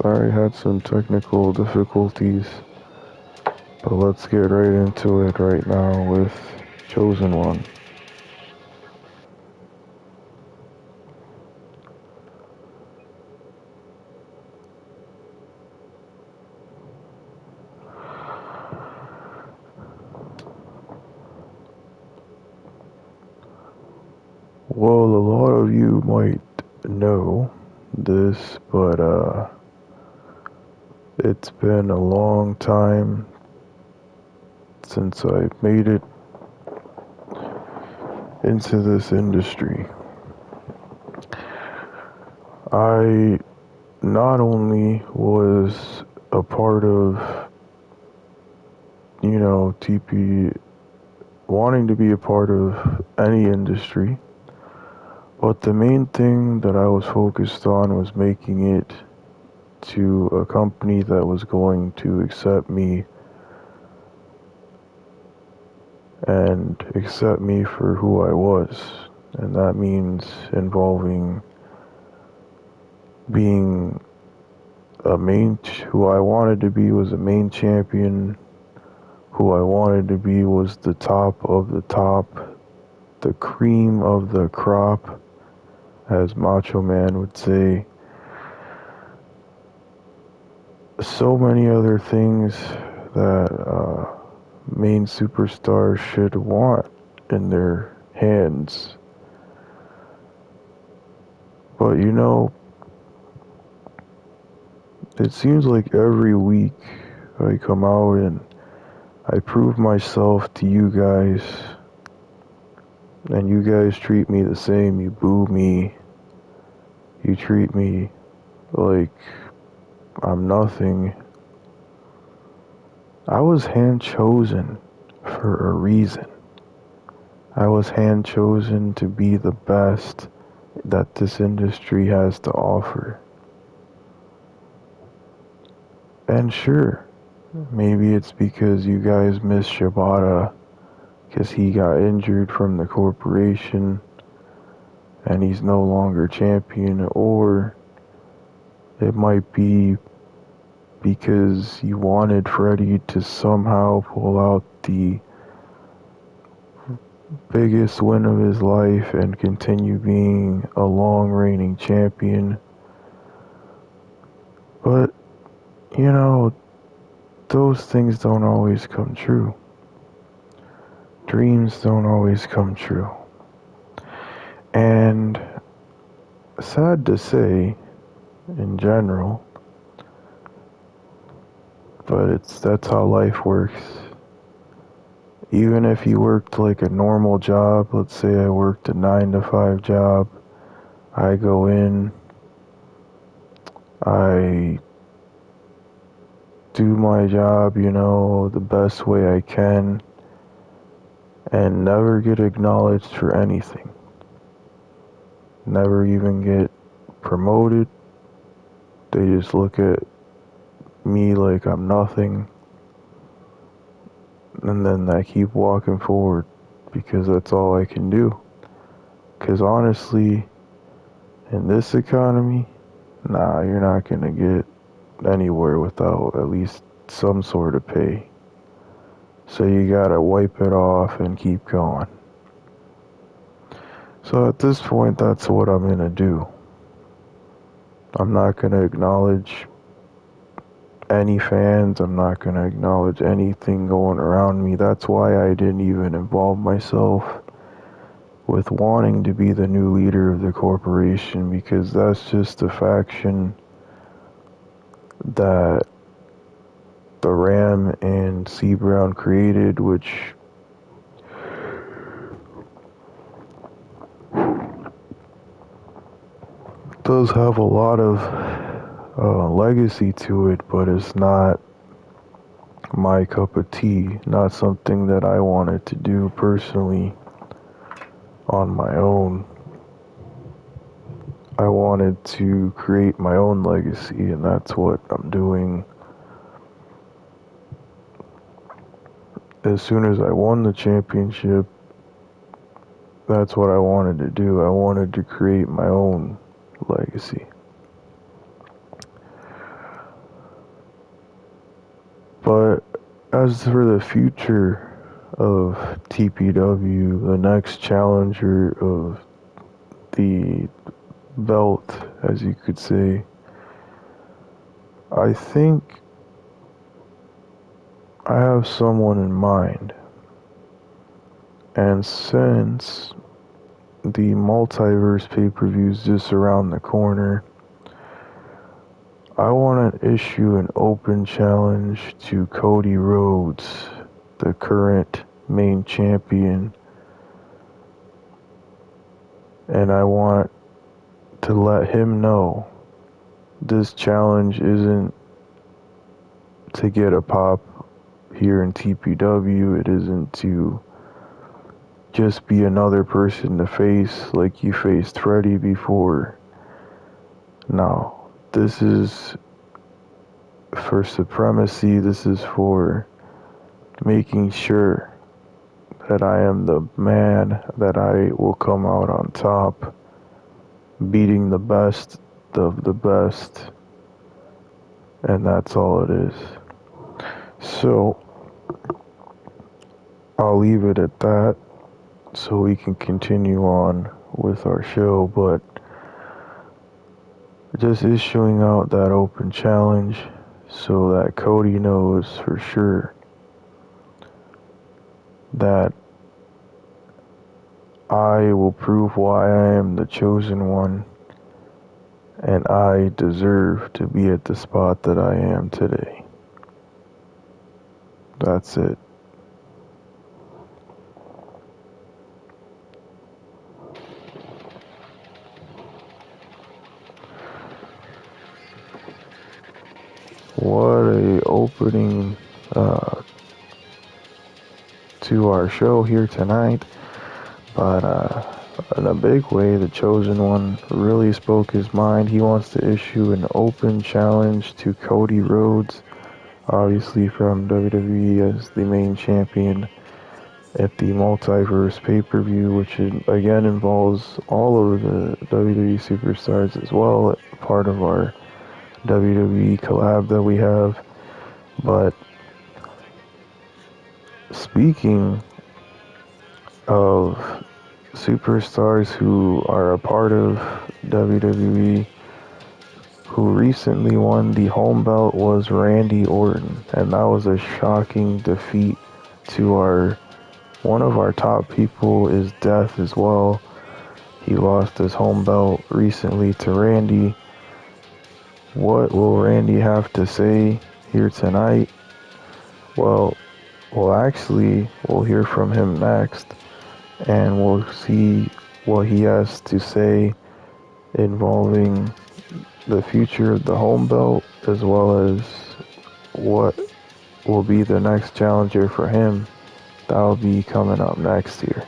Sorry, had some technical difficulties, but let's get right into it right now with Chosen One. Well, a lot of you might know this, but it's been a long time since I made it into this industry. I not only was a part of, TP, wanting to be a part of any industry, but the main thing that I was focused on was making it to a company that was going to accept me and accept me for who I was. And that means involving being who I wanted to be was a main champion. Who I wanted to be was the top of the top, the cream of the crop, as Macho Man would say. So many other things that main superstars should want in their hands. But it seems like every week I come out and I prove myself to you guys, and you guys treat me the same. You boo me, you treat me like I'm nothing. I was hand chosen for a reason. I was hand chosen to be the best that this industry has to offer. And sure, maybe it's because you guys miss Shibata because he got injured from the corporation and he's no longer champion, or it might be because you wanted Freddie to somehow pull out the biggest win of his life and continue being a long reigning champion. But, you know, those things don't always come true. Dreams don't always come true. And sad to say, in general, but that's how life works. Even if you worked like a normal job, let's say I worked a 9 to 5 job, I go in, I do my job, the best way I can, and never get acknowledged for anything. Never even get promoted. They just look at me like I'm nothing, and then I keep walking forward because that's all I can do. Because honestly, in this economy, nah, you're not gonna get anywhere without at least some sort of pay. So you gotta wipe it off and keep going. So at this point, that's what I'm gonna do. I'm not gonna acknowledge any fans. I'm not gonna acknowledge anything going around me. That's why I didn't even involve myself with wanting to be the new leader of the corporation, because that's just a faction that the Ram and C. Brown created, which does have a lot of legacy to it, but it's not my cup of tea. Not something that I wanted to do personally on my own. I wanted to create my own legacy, and that's what I'm doing. As soon as I won the championship, that's what I wanted to do. I wanted to create my own legacy. As for the future of TPW, the next challenger of the belt, as you could say, I think I have someone in mind. And since the multiverse pay-per-view is just around the corner, I want to issue an open challenge to Cody Rhodes, the current main champion, and I want to let him know this challenge isn't to get a pop here in TPW. It isn't to just be another person to face like you faced Freddy before. No, this is for supremacy. This is for making sure that I am the man, that I will come out on top, beating the best of the best, and that's all it is. So, I'll leave it at that so we can continue on with our show, but just issuing out that open challenge so that Cody knows for sure that I will prove why I am the chosen one and I deserve to be at the spot that I am today. That's it. What a opening to our show here tonight. But in a big way, the chosen one really spoke his mind. He wants to issue an open challenge to Cody Rhodes, obviously from WWE as the main champion at the Multiverse pay-per-view, which again involves all of the WWE superstars as well, part of our WWE collab that we have. But speaking of superstars who are a part of WWE, who recently won the home belt was Randy Orton, and that was a shocking defeat to one of our top people is Death as well. He lost his home belt recently to Randy. What will Randy have to say here tonight? Well, we'll hear from him next, and we'll see what he has to say involving the future of the home belt, as well as what will be the next challenger for him. That'll be coming up next here.